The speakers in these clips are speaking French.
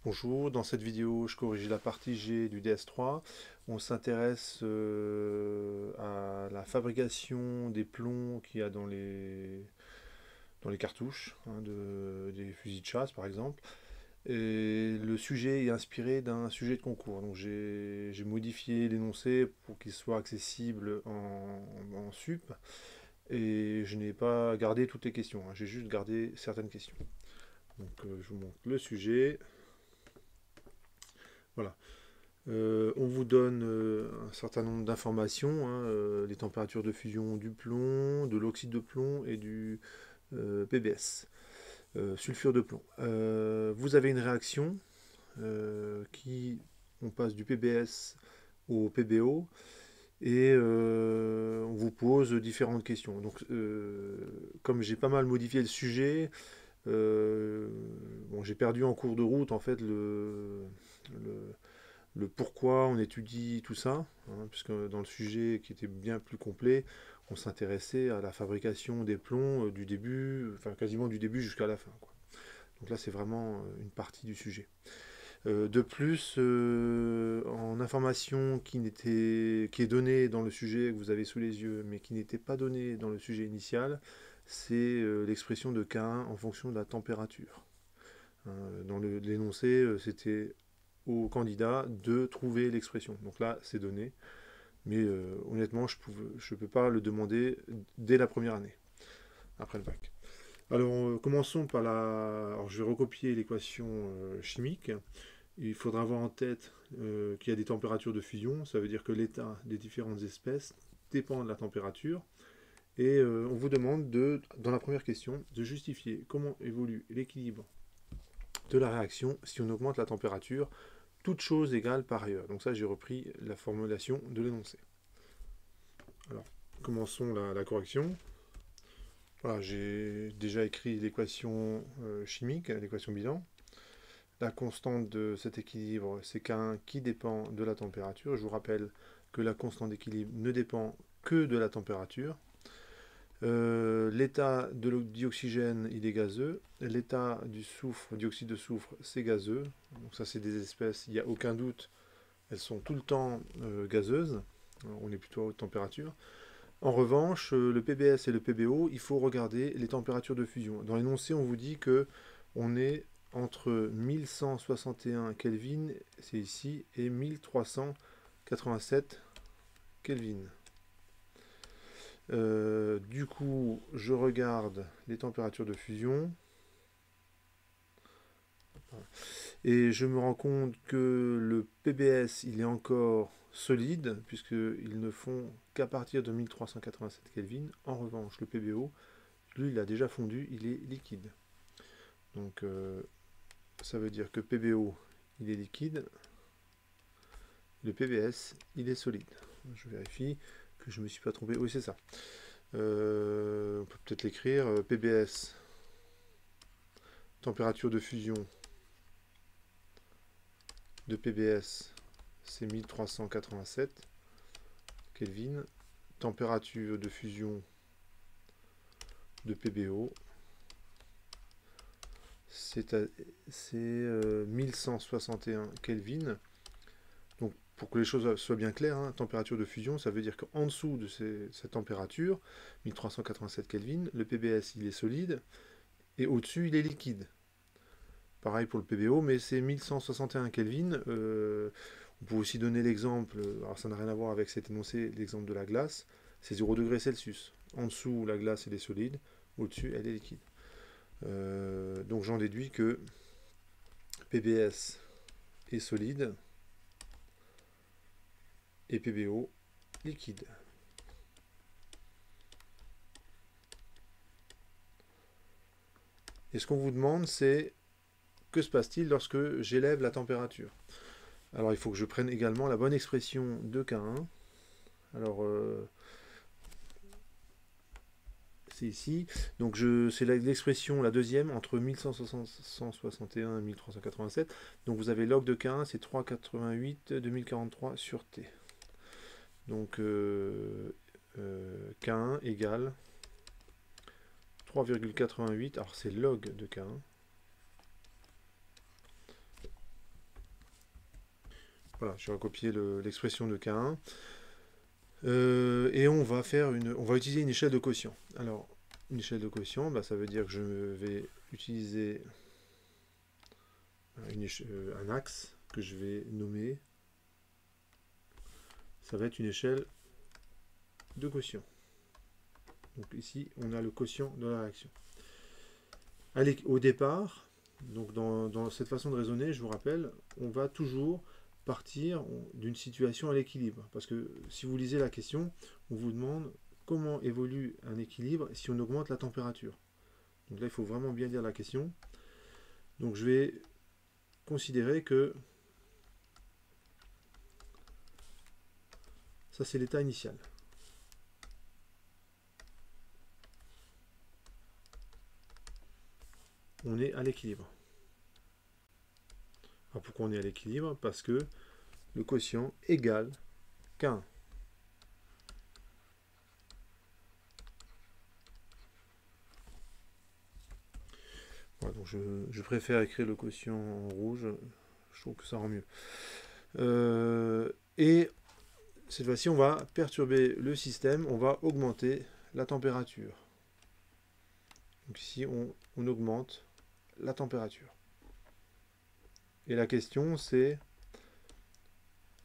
Bonjour, dans cette vidéo, je corrige la partie G du DS3. On s'intéresse à la fabrication des plombs qu'il y a dans les cartouches, hein, des fusils de chasse par exemple. Et le sujet est inspiré d'un sujet de concours. Donc j'ai modifié l'énoncé pour qu'il soit accessible en sup. Et je n'ai pas gardé toutes les questions, hein. J'ai juste gardé certaines questions. Donc je vous montre le sujet. Voilà. On vous donne un certain nombre d'informations, hein, les températures de fusion du plomb, de l'oxyde de plomb et du PBS, sulfure de plomb. Vous avez une réaction on passe du PBS au PBO et on vous pose différentes questions. Donc, comme j'ai pas mal modifié le sujet, bon, j'ai perdu en cours de route en fait le, le pourquoi on étudie tout ça, hein, puisque dans le sujet qui était bien plus complet, on s'intéressait à la fabrication des plombs du début, enfin quasiment du début jusqu'à la fin, quoi. Donc là, c'est vraiment une partie du sujet. De plus, en information qui est donnée dans le sujet que vous avez sous les yeux, mais qui n'était pas donnée dans le sujet initial, c'est l'expression de K1 en fonction de la température. Dans l'énoncé, c'était au candidat de trouver l'expression. Donc là, c'est donné. Mais honnêtement, je ne peux pas le demander dès la première année, après le bac. Alors, commençons par la... Alors, je vais recopier l'équation chimique. Il faudra avoir en tête qu'il y a des températures de fusion. Ça veut dire que l'état des différentes espèces dépend de la température. Et on vous demande, dans la première question, de justifier comment évolue l'équilibre de la réaction si on augmente la température, toute chose égale par ailleurs. Donc ça, j'ai repris la formulation de l'énoncé. Alors, commençons la correction. Voilà, j'ai déjà écrit l'équation chimique, l'équation bilan. La constante de cet équilibre, c'est K1 qui dépend de la température. Je vous rappelle que la constante d'équilibre ne dépend que de la température. L'état de dioxygène, il est gazeux. L'état du soufre, dioxyde de soufre, c'est gazeux. Donc ça, c'est des espèces, il n'y a aucun doute, elles sont tout le temps gazeuses. Alors, on est plutôt à haute température. En revanche, le PBS et le PBO, il faut regarder les températures de fusion. Dans l'énoncé, on vous dit que on est entre 1161 Kelvin, c'est ici, et 1387 Kelvin. Du coup, je regarde les températures de fusion et je me rends compte que le PBS, il est encore solide puisqu'ils ne font qu'à partir de 1387 Kelvin. En revanche, le PBO, lui, il a déjà fondu, il est liquide. Donc, ça veut dire que PBO, il est liquide, le PBS, il est solide. Je vérifie que je ne me suis pas trompé. Oui, c'est ça. On peut peut-être l'écrire. PBS, température de fusion de PBS, c'est 1387 Kelvin. Température de fusion de PBO, c'est 1161 Kelvin. Donc, pour que les choses soient bien claires, hein, température de fusion, ça veut dire qu'en dessous de cette température, 1387 Kelvin, le PBS il est solide, et au-dessus il est liquide. Pareil pour le PBO, mais c'est 1161 Kelvin. On peut aussi donner l'exemple, alors ça n'a rien à voir avec cet énoncé, l'exemple de la glace, c'est 0 degré Celsius. En dessous, la glace elle est solide, au-dessus elle est liquide. Donc j'en déduis que PBS est solide et PBO liquide. Et ce qu'on vous demande, c'est que se passe-t-il lorsque j'élève la température? Alors il faut que je prenne également la bonne expression de K1. Alors c'est ici. Donc c'est l'expression, la deuxième, entre 1161 et 1387. Donc vous avez log de K1, c'est 388 2043 sur T. Donc K1 égale 3,88, alors c'est log de K1, Voilà, je vais recopier l'expression de K1. Et on va utiliser une échelle de quotient. Alors, une échelle de quotient, bah, ça veut dire que je vais utiliser un axe que je vais nommer. Ça va être une échelle de quotient. Donc ici, on a le quotient de la réaction. Au départ, donc dans cette façon de raisonner, je vous rappelle, on va toujours partir d'une situation à l'équilibre. Parce que si vous lisez la question, on vous demande comment évolue un équilibre si on augmente la température. Donc là, il faut vraiment bien lire la question. Donc je vais considérer que ça, c'est l'état initial. On est à l'équilibre. Alors pourquoi on est à l'équilibre? Parce que le quotient égale K1. Voilà, donc je préfère écrire le quotient en rouge, je trouve que ça rend mieux. Et cette fois-ci, on va perturber le système, on va augmenter la température. Donc ici, on augmente la température. Et la question, c'est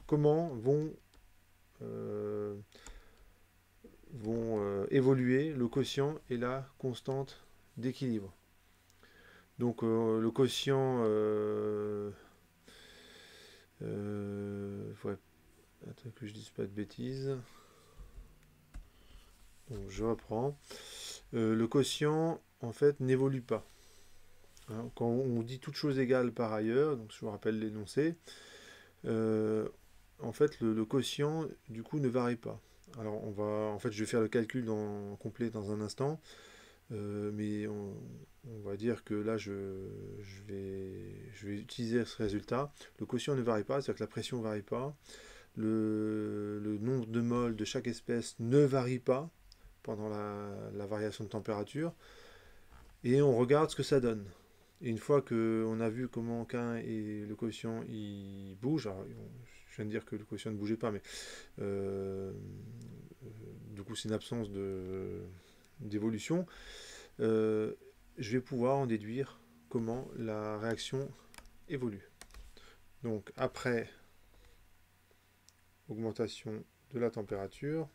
comment vont évoluer le quotient et la constante d'équilibre. Donc le quotient, ouais, attends que je dise pas de bêtises. Donc je reprends. Le quotient, en fait, n'évolue pas. Hein, quand on dit toute chose égale par ailleurs, donc je vous rappelle l'énoncé, en fait, le quotient, du coup, ne varie pas. Alors, en fait, je vais faire le calcul complet dans un instant, mais on va dire que là, je vais utiliser ce résultat. Le quotient ne varie pas, c'est-à-dire que la pression ne varie pas. Le nombre de moles de chaque espèce ne varie pas pendant la variation de température. Et on regarde ce que ça donne. Et une fois qu'on a vu comment K1 et le quotient il bouge, alors, je viens de dire que le quotient ne bougeait pas, mais du coup c'est une absence d'évolution, je vais pouvoir en déduire comment la réaction évolue. Donc après augmentation de la température,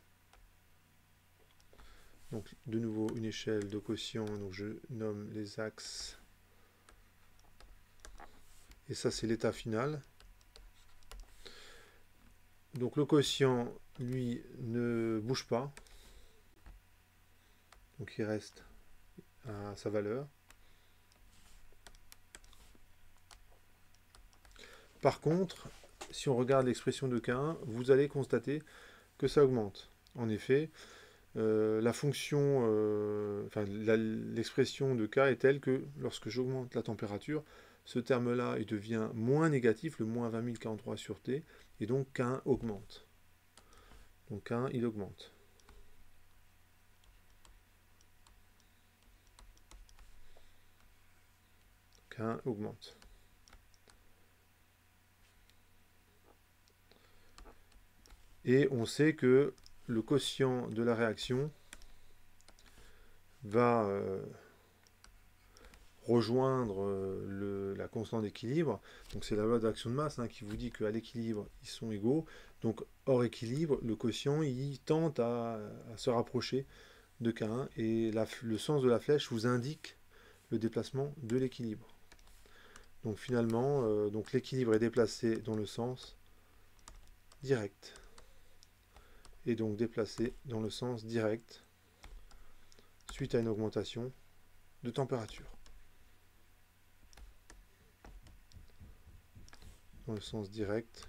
donc de nouveau une échelle de quotient, donc je nomme les axes, et ça c'est l'état final. Donc le quotient, lui, ne bouge pas, donc il reste à sa valeur. Par contre, si on regarde l'expression de K1, vous allez constater que ça augmente. En effet, la fonction, l'expression de K est telle que lorsque j'augmente la température, ce terme-là il devient moins négatif, le moins 20 043 sur T, et donc K1 augmente. Donc K1 il augmente. K1 augmente. Et on sait que le quotient de la réaction va rejoindre la constante d'équilibre. Donc c'est la loi d'action de masse qui vous dit qu'à l'équilibre, ils sont égaux. Donc hors équilibre, le quotient, il tente à se rapprocher de K1. Et le sens de la flèche vous indique le déplacement de l'équilibre. Donc finalement, donc l'équilibre est déplacé dans le sens direct. Et donc déplacé dans le sens direct suite à une augmentation de température. Dans le sens direct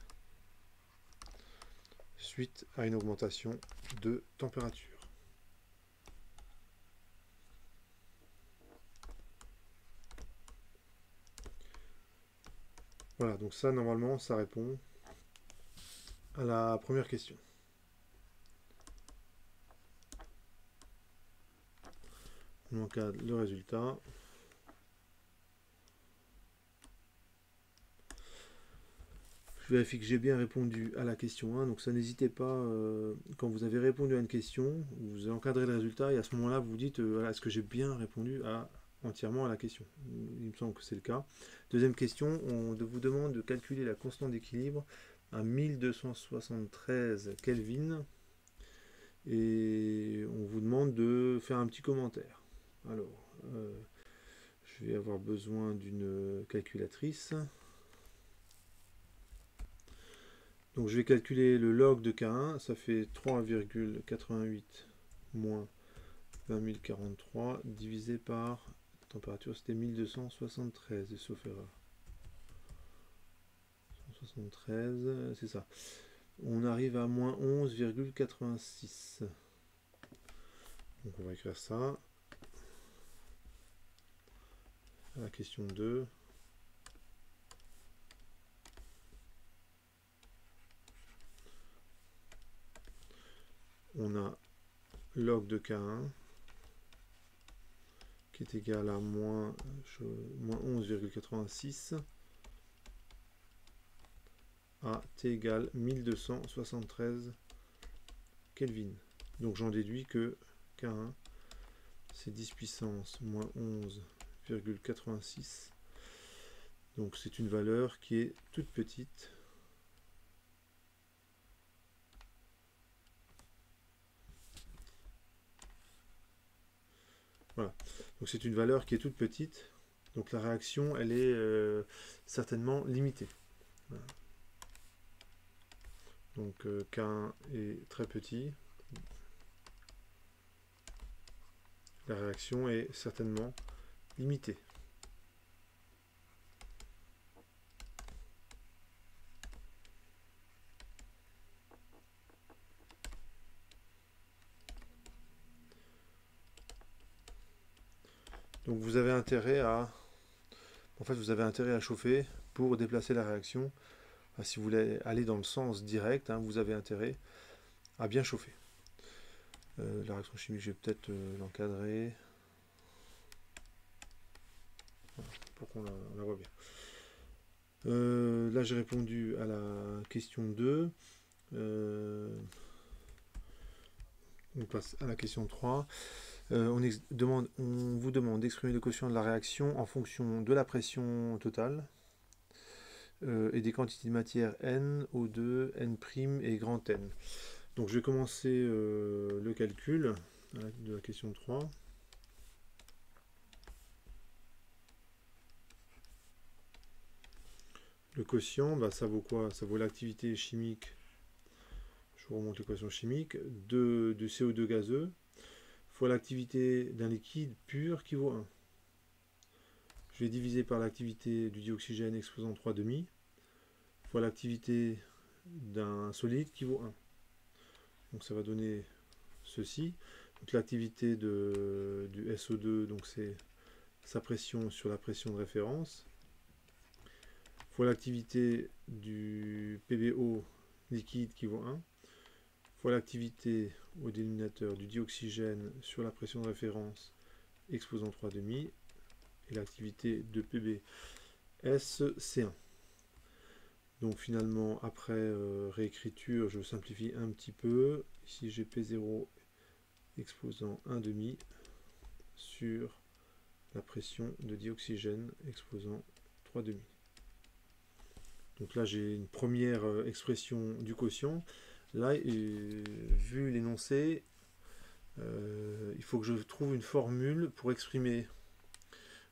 suite à une augmentation de température. Voilà, donc ça normalement ça répond à la première question. On encadre le résultat. vérifie que j'ai bien répondu à la question 1. Donc ça, n'hésitez pas, quand vous avez répondu à une question, vous encadrez le résultat et à ce moment-là, vous dites, voilà, est-ce que j'ai bien répondu entièrement à la question? Il me semble que c'est le cas. Deuxième question, on vous demande de calculer la constante d'équilibre à 1273 Kelvin et on vous demande de faire un petit commentaire. Alors, je vais avoir besoin d'une calculatrice. Donc je vais calculer le log de K1, ça fait 3,88 moins 20 043 divisé par la température, c'était 1273, sauf erreur. 173, c'est ça. On arrive à moins 11,86. Donc on va écrire ça. À la question 2. On a log de K1 qui est égal à moins 11,86 à T égale 1273 Kelvin. Donc j'en déduis que K1 c'est 10 puissance moins 11,86. Donc c'est une valeur qui est toute petite. Voilà. Donc c'est une valeur qui est toute petite. Donc la réaction, elle est certainement limitée. Voilà. Donc K1 est très petit. La réaction est certainement limitée. Donc vous avez intérêt à, vous avez intérêt à chauffer pour déplacer la réaction. Enfin, si vous voulez aller dans le sens direct, vous avez intérêt à bien chauffer. La réaction chimique, je vais peut-être l'encadrer pour qu'on la voit bien. Là, j'ai répondu à la question 2. On passe à la question 3. On vous demande d'exprimer le quotient de la réaction en fonction de la pression totale et des quantités de matière N, O2, N' et grand N. Donc je vais commencer le calcul de la question 3. Le quotient, ça vaut quoi? Ça vaut l'activité chimique. Je vous remonte l'équation chimique. De CO2 gazeux fois l'activité d'un liquide pur qui vaut 1. Je vais diviser par l'activité du dioxygène exposant 3,5 fois l'activité d'un solide qui vaut 1. Donc ça va donner ceci. Donc l'activité du SO2, donc c'est sa pression sur la pression de référence, fois l'activité du PBO liquide qui vaut 1, fois l'activité au dénominateur du dioxygène sur la pression de référence exposant 3,5 et l'activité de PBS C1. Donc finalement, après réécriture, je simplifie un petit peu. Ici j'ai P0 exposant 1,5 sur la pression de dioxygène exposant 3,5. Donc là j'ai une première expression du quotient. Là, vu l'énoncé, il faut que je trouve une formule pour exprimer.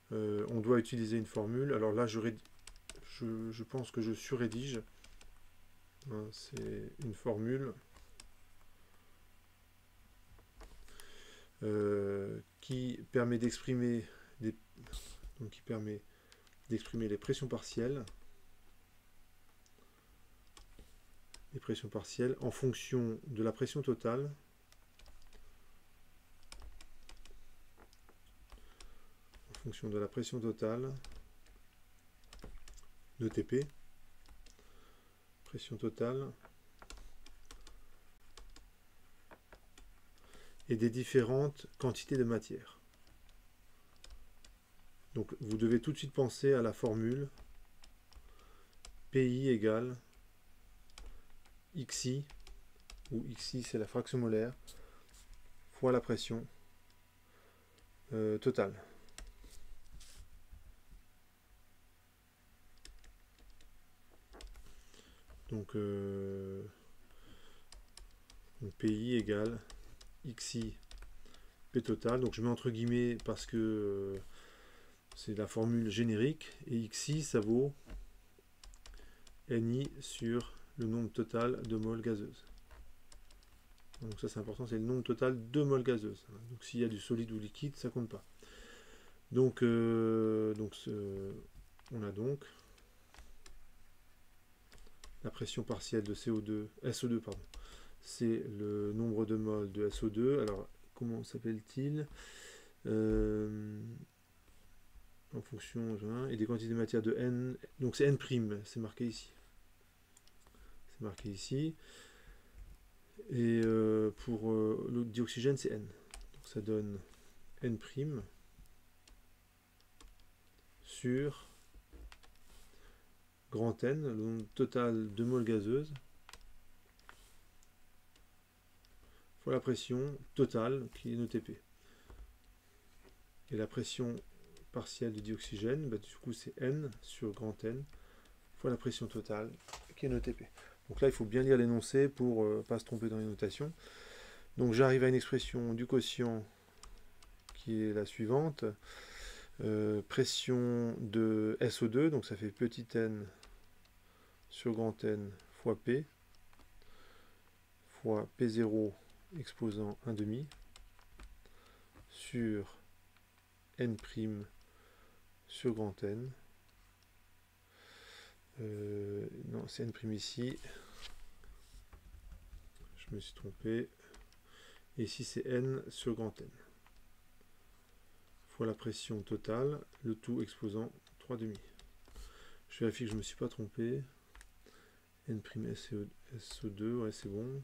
On doit utiliser une formule. Alors là, je pense que je surrédige. C'est une formule qui permet d'exprimer les pressions partielles. Les pressions partielles en fonction de la pression totale de TP, pression totale, et des différentes quantités de matière. Donc vous devez tout de suite penser à la formule PI égale XI, où XI c'est la fraction molaire, fois la pression totale. Donc PI égale XI P total. Donc je mets entre guillemets parce que c'est la formule générique. Et XI ça vaut Ni sur le nombre total de moles gazeuses. Donc ça c'est important, c'est le nombre total de moles gazeuses. Donc s'il y a du solide ou liquide, ça compte pas. Donc, on a donc la pression partielle de SO2, pardon. C'est le nombre de moles de SO2. Alors comment s'appelle-t-il en fonction et des quantités de matière de N. Donc c'est N', c'est marqué ici. C'est marqué ici. Et pour le dioxygène, c'est N. Donc ça donne N' sur grand N, le nombre total de moles gazeuses, fois la pression totale qui est notée P. Et la pression partielle du dioxygène, bah, du coup c'est N sur grand N, fois la pression totale qui est notée P. Donc là il faut bien lire l'énoncé pour ne pas se tromper dans les notations. Donc j'arrive à une expression du quotient qui est la suivante. Pression de SO2, donc ça fait petit n sur grand N fois P, fois P0 exposant 1,5 sur N' sur grand N. Non, c'est N' ici. Je me suis trompé. Et ici, c'est N sur grand N. Fois la pression totale, le tout exposant 3,5. Je vérifie que je ne me suis pas trompé. N' SO2, ouais, c'est bon.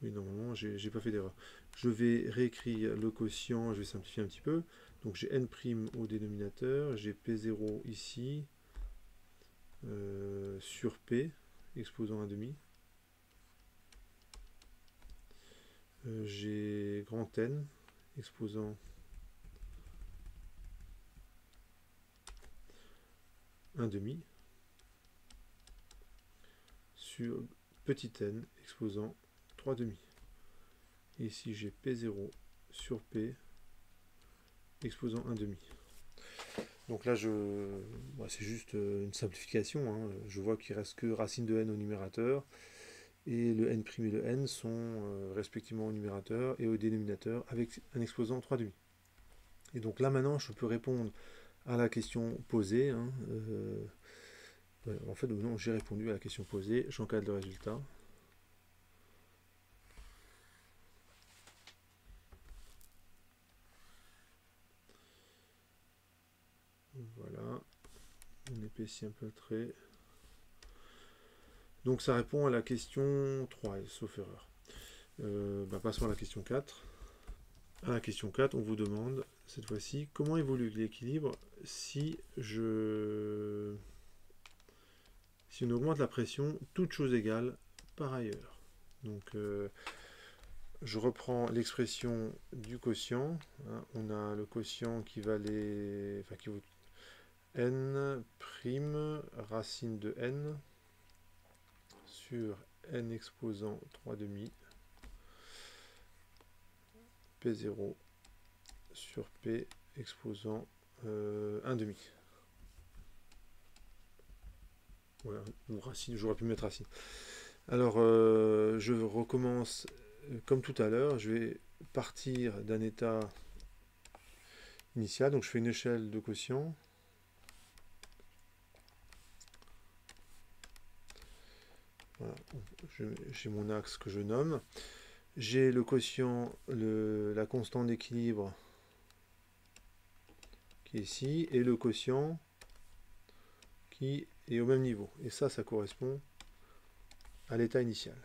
Oui, normalement, j'ai pas fait d'erreur. Je vais réécrire le quotient, je vais simplifier un petit peu. Donc j'ai N' au dénominateur, j'ai P0 ici, sur P, exposant 1,5. J'ai grand N, exposant 1,5, sur petit n, exposant 3,5. Et ici j'ai P0 sur P, exposant 1,5. Donc là, c'est juste une simplification. Hein. Je vois qu'il ne reste que racine de n au numérateur. Et le N' et le N sont respectivement au numérateur et au dénominateur avec un exposant 3,5. Et donc là maintenant, je peux répondre à la question posée. Hein. En fait, non, j'ai répondu à la question posée. J'encadre le résultat. Voilà. On épaissit un peu le trait. Donc ça répond à la question 3, sauf erreur. Passons à la question 4. À la question 4, on vous demande, cette fois-ci, comment évolue l'équilibre si on augmente la pression, toute chose égale, par ailleurs. Donc, je reprends l'expression du quotient. Hein, on a le quotient qui valait, enfin qui vaut n' racine de n sur n exposant 3,5 P0 sur P exposant 1,5. Voilà, ou racine, j'aurais pu mettre racine. Alors, je recommence comme tout à l'heure. Je vais partir d'un état initial. Donc, je fais une échelle de quotient. Voilà, j'ai mon axe que je nomme. J'ai le quotient, la constante d'équilibre qui est ici, et le quotient qui est au même niveau. Et ça correspond à l'état initial.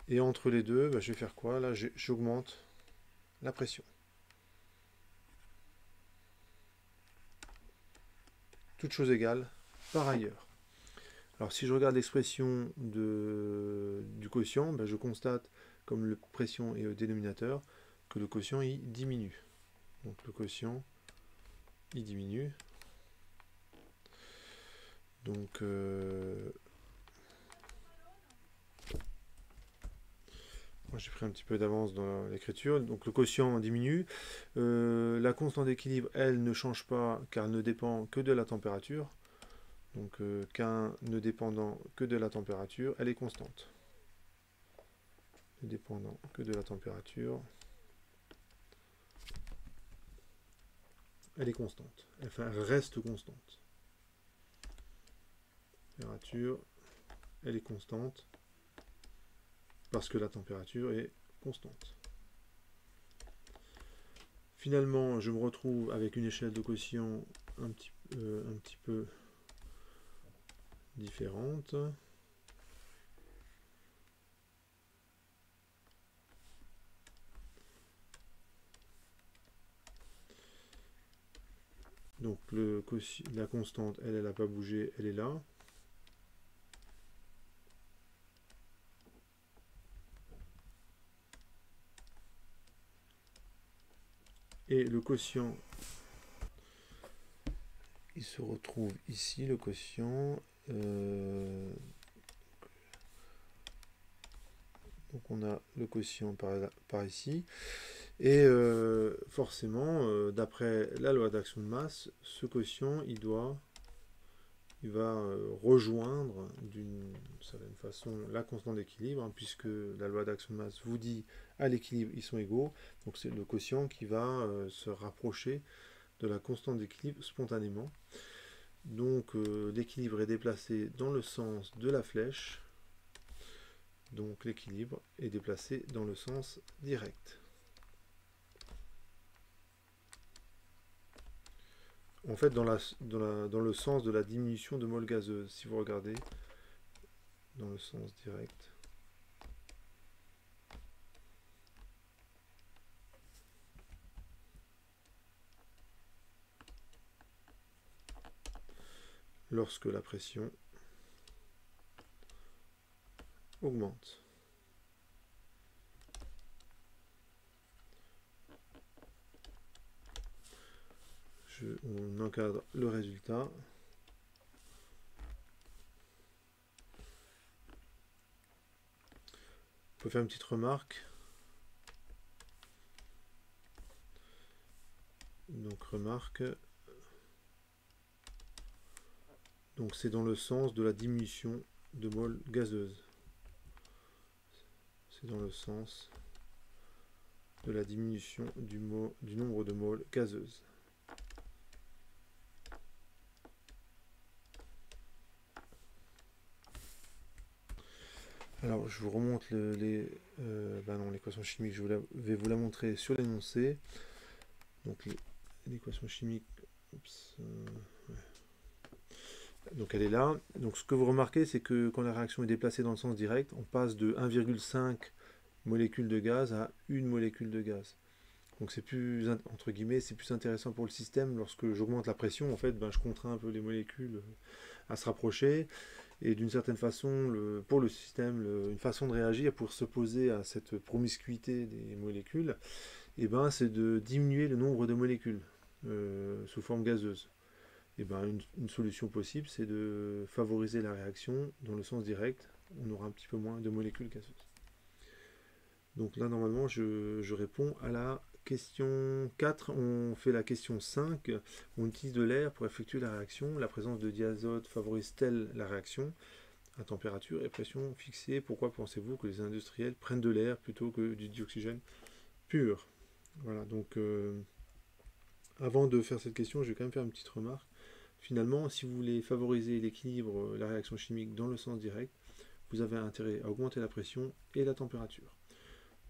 Et entre les deux, je vais faire quoi? Là, j'augmente la pression. toutes choses égales, par ailleurs. Alors si je regarde l'expression du quotient, ben, je constate, comme le pression est au dénominateur, que le quotient il diminue. Donc le quotient il diminue. Donc moi j'ai pris un petit peu d'avance dans l'écriture. Donc le quotient diminue. La constante d'équilibre, elle, ne change pas car elle ne dépend que de la température. Donc K ne dépendant que de la température, elle est constante. Ne dépendant que de la température, elle est constante. Enfin, elle reste constante. Température, elle est constante parce que la température est constante. Finalement, je me retrouve avec une échelle de quotient un petit peu différente. Donc la constante, elle n'a pas bougé, elle est là. Et le quotient, il se retrouve ici, le quotient. Donc on a le quotient par ici. Et forcément, d'après la loi d'action de masse, ce quotient, il va rejoindre d'une certaine façon la constante d'équilibre, hein, puisque la loi d'action de masse vous dit à l'équilibre ils sont égaux. Donc c'est le quotient qui va se rapprocher de la constante d'équilibre spontanément. Donc l'équilibre est déplacé dans le sens de la flèche. Donc l'équilibre est déplacé dans le sens direct. En fait, dans le sens de la diminution de mol gazeuse, si vous regardez, dans le sens direct. Lorsque la pression augmente. On encadre le résultat. On peut faire une petite remarque. Donc remarque. Donc c'est dans le sens de la diminution de mol gazeuse. C'est dans le sens de la diminution du nombre de moles gazeuses. Alors je vous remonte l'équation chimique, je vais vous la montrer sur l'énoncé. Donc l'équation chimique, ouais. Donc elle est là. Donc ce que vous remarquez, c'est que quand la réaction est déplacée dans le sens direct, on passe de 1,5 molécules de gaz à une molécule de gaz. Donc c'est plus, entre guillemets, c'est plus intéressant pour le système. Lorsque j'augmente la pression, en fait, je contrains un peu les molécules à se rapprocher. Et d'une certaine façon, pour le système, une façon de réagir pour s'opposer à cette promiscuité des molécules, c'est de diminuer le nombre de molécules sous forme gazeuse. Une solution possible, c'est de favoriser la réaction dans le sens direct. On aura un petit peu moins de molécules gazeuses. Donc là, normalement, je réponds à la question 4. On fait la question 5. On utilise de l'air pour effectuer la réaction. La présence de diazote favorise-t-elle la réaction à température et pression fixée? Pourquoi pensez-vous que les industriels prennent de l'air plutôt que du dioxygène pur? Voilà, donc avant de faire cette question, je vais quand même faire une petite remarque. Finalement, si vous voulez favoriser l'équilibre, la réaction chimique dans le sens direct, vous avez intérêt à augmenter la pression et la température.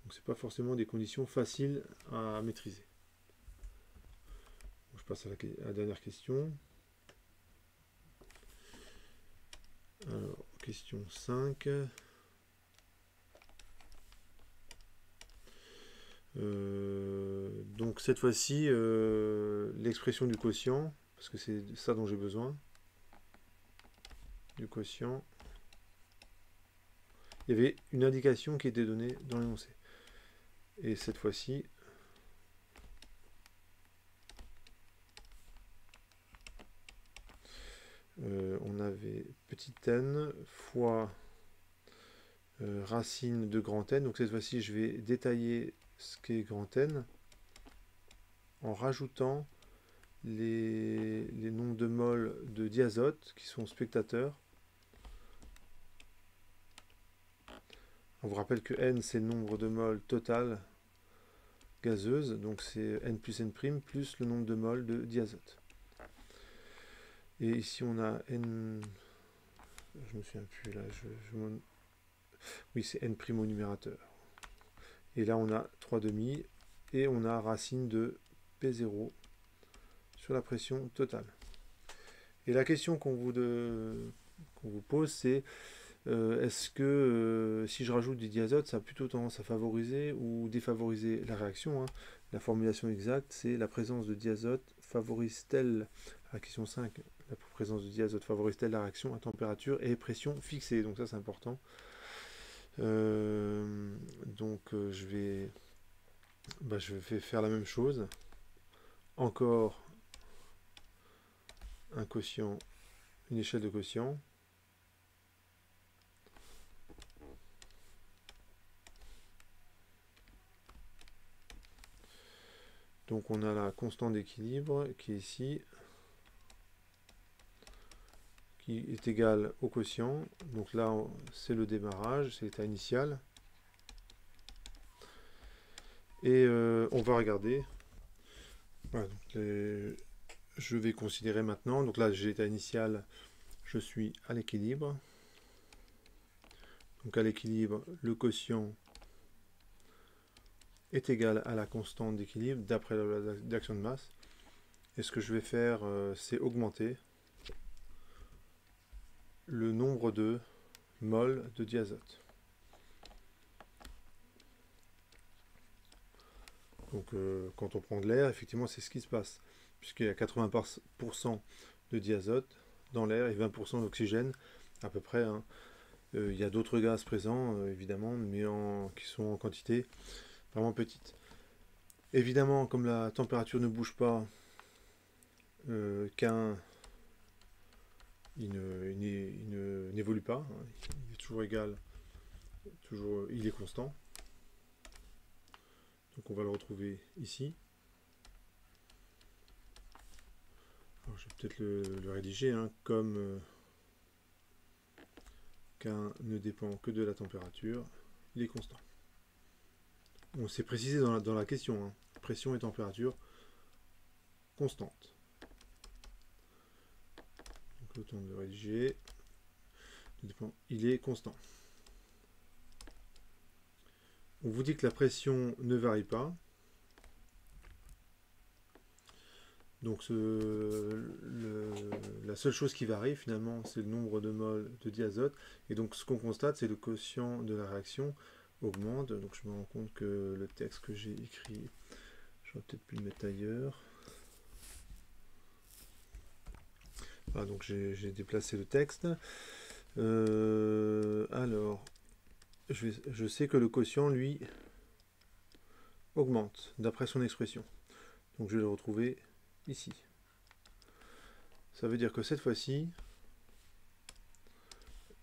Donc c'est pas forcément des conditions faciles à maîtriser. Donc, je passe à la dernière question. Alors, question 5. Donc cette fois-ci, l'expression du quotient, parce que c'est ça dont j'ai besoin, du quotient. Il y avait une indication qui était donnée dans l'énoncé. Et cette fois-ci, on avait petit n fois racine de grand N. Donc cette fois-ci, je vais détailler ce qu'est grand N en rajoutant les nombres de moles de diazote qui sont spectateurs. On vous rappelle que n, c'est le nombre de moles total gazeuse, donc c'est n plus n' plus le nombre de moles de diazote. Et ici, on a n... Je me souviens plus, là. Oui, c'est n' au numérateur. Et là, on a 3 demi, et on a racine de P0 sur la pression totale. Et la question qu'on vous pose, c'est est-ce que si je rajoute du diazote, ça a plutôt tendance à favoriser ou défavoriser la réaction, hein. La formulation exacte, c'est la présence de diazote favorise-t-elle, la question 5, la présence de diazote favorise-t-elle la réaction à température et pression fixée. Donc ça, c'est important. Je vais faire la même chose. Encore un quotient, une échelle de quotient. Donc on a la constante d'équilibre qui est ici, qui est égale au quotient. Donc là, c'est le démarrage, c'est l'état initial. Et on va regarder. Voilà, je vais considérer maintenant. Donc là, j'ai l'état initial, je suis à l'équilibre. Donc à l'équilibre, le quotient est égal à la constante d'équilibre d'après la loi d'action de masse. Et ce que je vais faire, c'est augmenter le nombre de moles de diazote. Donc quand on prend de l'air, effectivement, c'est ce qui se passe, puisqu'il y a 80% de diazote dans l'air et 20% d'oxygène, à peu près, hein. Il y a d'autres gaz présents, évidemment, mais qui sont en quantité vraiment petite. Évidemment, comme la température ne bouge pas, qu'un il n'évolue pas, hein. Il est toujours égal, il est constant. Donc on va le retrouver ici. Alors, je vais peut-être le rédiger, hein, comme qu'un ne dépend que de la température, il est constant. On s'est précisé dans la question, hein, pression et température constante. Donc le temps de rédiger, il est constant. On vous dit que la pression ne varie pas. Donc la seule chose qui varie finalement, c'est le nombre de moles de diazote. Et donc ce qu'on constate, c'est le quotient de la réaction augmente. Donc je me rends compte que le texte que j'ai écrit, j'aurais peut-être pu le mettre ailleurs. Voilà, donc j'ai déplacé le texte. Alors, je sais que le quotient, lui, augmente d'après son expression. Donc je vais le retrouver ici. Ça veut dire que cette fois-ci,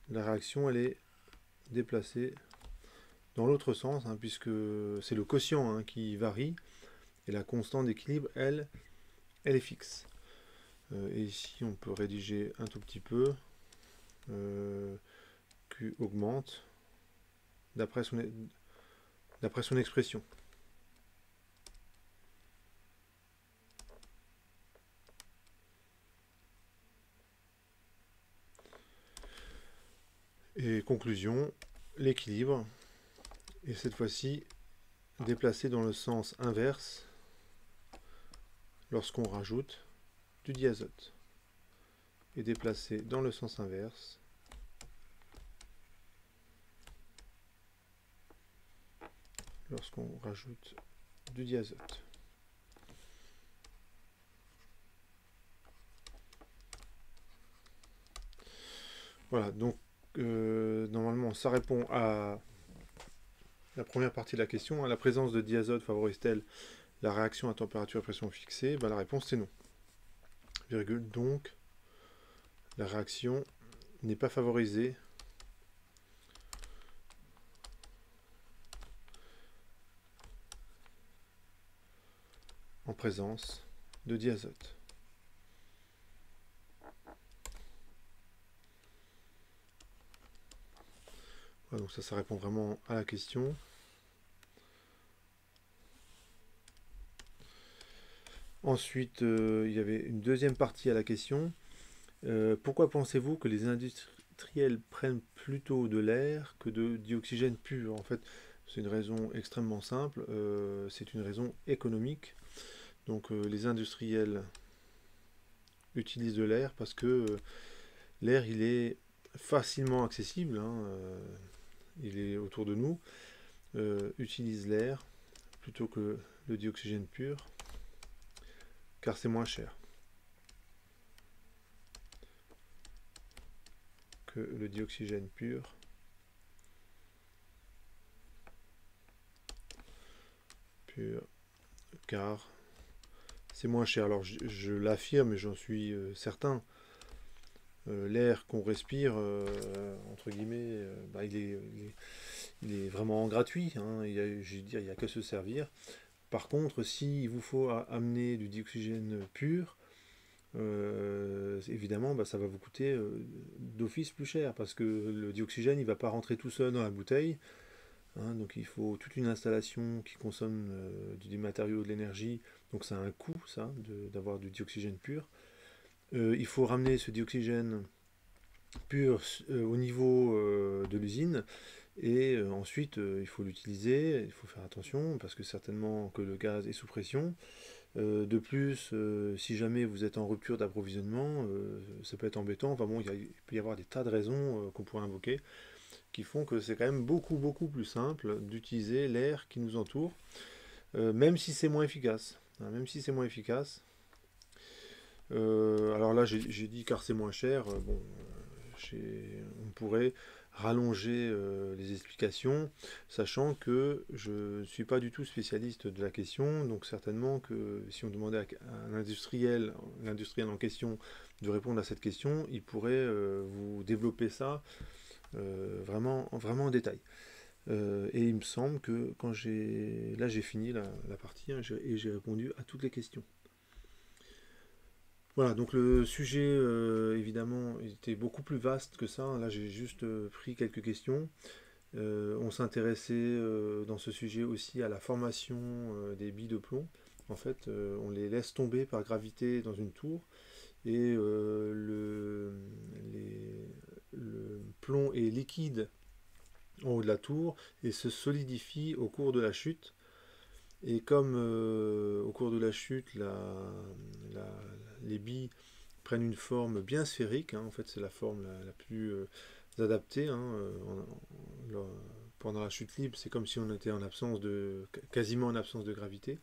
la réaction, elle est déplacée dans l'autre sens, hein, puisque c'est le quotient, hein, qui varie, et la constante d'équilibre, elle est fixe. Et ici, on peut rédiger un tout petit peu. Q augmente d'après son expression. Et conclusion, l'équilibre est cette fois-ci déplacé dans le sens inverse lorsqu'on rajoute du diazote. Et déplacé dans le sens inverse lorsqu'on rajoute du diazote. Voilà, donc normalement ça répond à la première partie de la question. La présence de diazote favorise-t-elle la réaction à température et pression fixée? Ben, la réponse c'est non. Virgule, donc la réaction n'est pas favorisée en présence de diazote. Voilà, donc ça répond vraiment à la question. Ensuite, il y avait une deuxième partie à la question. Pourquoi pensez-vous que les industriels prennent plutôt de l'air que de dioxygène pur? En fait, c'est une raison extrêmement simple. C'est une raison économique. Donc, les industriels utilisent de l'air parce que l'air, il est facilement accessible, hein, il est autour de nous. Utilisent l'air plutôt que le dioxygène pur, car c'est moins cher que le dioxygène pur. Car c'est moins cher. Alors je l'affirme et j'en suis certain. L'air qu'on respire, entre guillemets, bah, il est vraiment gratuit, hein. Je veux dire, il n'y a qu'à se servir. Par contre, s'il vous faut amener du dioxygène pur, évidemment, bah, ça va vous coûter d'office plus cher parce que le dioxygène, il ne va pas rentrer tout seul dans la bouteille. Hein, donc il faut toute une installation qui consomme du matériau, de l'énergie. Donc ça a un coût, ça, d'avoir du dioxygène pur. Il faut ramener ce dioxygène pur au niveau de l'usine. Et ensuite, il faut l'utiliser, il faut faire attention, parce que certainement que le gaz est sous pression. De plus, si jamais vous êtes en rupture d'approvisionnement, ça peut être embêtant. Enfin bon, il peut y avoir des tas de raisons qu'on pourrait invoquer, qui font que c'est quand même beaucoup plus simple d'utiliser l'air qui nous entoure, même si c'est moins efficace. Hein, même si c'est moins efficace. Alors là, j'ai dit car c'est moins cher. Bon, on pourrait rallonger les explications, sachant que je ne suis pas du tout spécialiste de la question, donc certainement que si on demandait à un industriel, l'industriel en question, de répondre à cette question, il pourrait vous développer ça vraiment en détail. Et il me semble que là j'ai fini la partie, hein, et j'ai répondu à toutes les questions. Voilà, donc le sujet, évidemment, était beaucoup plus vaste que ça. Là, j'ai juste pris quelques questions. On s'intéressait dans ce sujet aussi à la formation des billes de plomb. En fait, on les laisse tomber par gravité dans une tour et le plomb est liquide en haut de la tour et se solidifie au cours de la chute. Et comme au cours de la chute, les billes prennent une forme bien sphérique, hein, en fait c'est la forme la plus adaptée, hein, pendant la chute libre, c'est comme si on était quasiment en absence de gravité.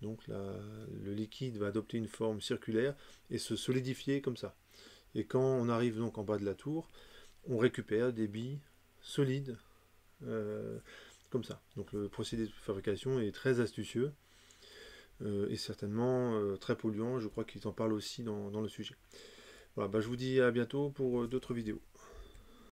Donc le liquide va adopter une forme circulaire et se solidifier comme ça. Et quand on arrive donc en bas de la tour, on récupère des billes solides euh, comme ça. Donc le procédé de fabrication est très astucieux et certainement très polluant. Je crois qu'ils en parlent aussi dans le sujet. Voilà, bah, je vous dis à bientôt pour d'autres vidéos.